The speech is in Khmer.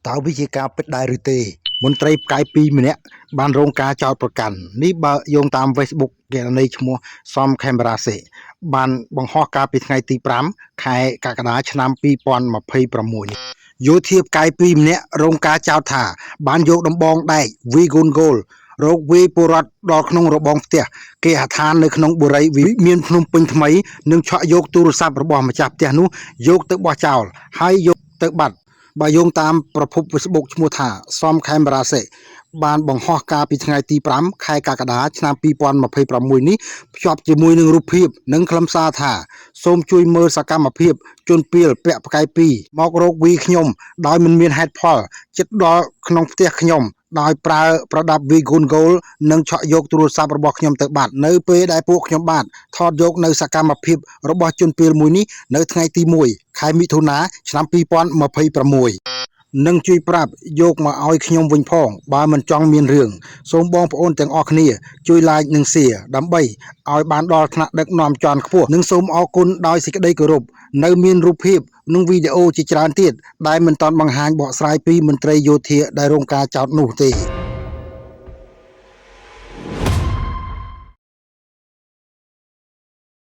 តើវិជាការពិតដែរឬទេមន្ត្រីផ្កាយ2ម្នាក់បានរងការចោទប្រកាន់នេះបើយោងតាម Facebook គណនីឈ្មោះសំខេមរាសេបានបង្ហោះកាលពីថ្ងៃទី5ខែកក្កដាឆ្នាំ2026យោធាផ្កាយ2ម្នាក់រងការចោទថាបានយកដំបងដែកវីហ្គូនហ្គោលរោគវាយពលរដ្ឋដល់ក្នុងរបងផ្ទះគេហដ្ឋាននៅក្នុងបុរីវិមានភ្នំពេញថ្មីនិងឆក់យកទូរស័ព្ទរបស់ម្ចាស់ផ្ទះនោះយកទៅបោះចោលហើយយកទៅបាត់បើយោងតាមប្រភព Facebook ឈ្មោះថាសំខេមរាសេបានបង្ហោះកាលពីថ្ងៃទី5ខែកក្កដាឆ្នាំ2026នេះភ្ជាប់ជាមួយនឹងរូបភាពនិងខ្លឹមសារថាសូមជួយមើលសកម្មភាពជនពាលពាក់ផ្កាយ2មករកវីខ្ញុំដោយមិនមានហេតុផលចិត្តដល់ក្នុងផ្ទះខ្ញុំដោយប្រើប្រដាប់ Vigun Gold និងឆក់យកទូរស័ព្ទរបស់ខ្ញុំទៅបាត់នៅពេលដែលពួកខ្ញុំបាទថតយកនៅសកម្មភាពរបស់ជនពាលមួយនេះនៅថ្ងៃទី1ខែមិថុនាឆ្នាំ2026នឹងជួយប្រាប់យកមកឲ្យខ្ញុំវិញផងបើមិនចង់មានរឿងសូមបងប្អូនទាំងអស់គ្នាជួយ like និង share ដើម្បីឲ្យបានដល់ថ្នាក់ដឹកនាំជាន់ខ្ពស់និងសូមអរគុណដោយសេចក្តីគោរពនៅមានរូបភាពនិងវីដេអូជាច្រើនទៀតដែលមិនតាន់បង្ហាញបកស្រាយពីមន្ត្រីយោធាដែលរងការចោទនោះទេ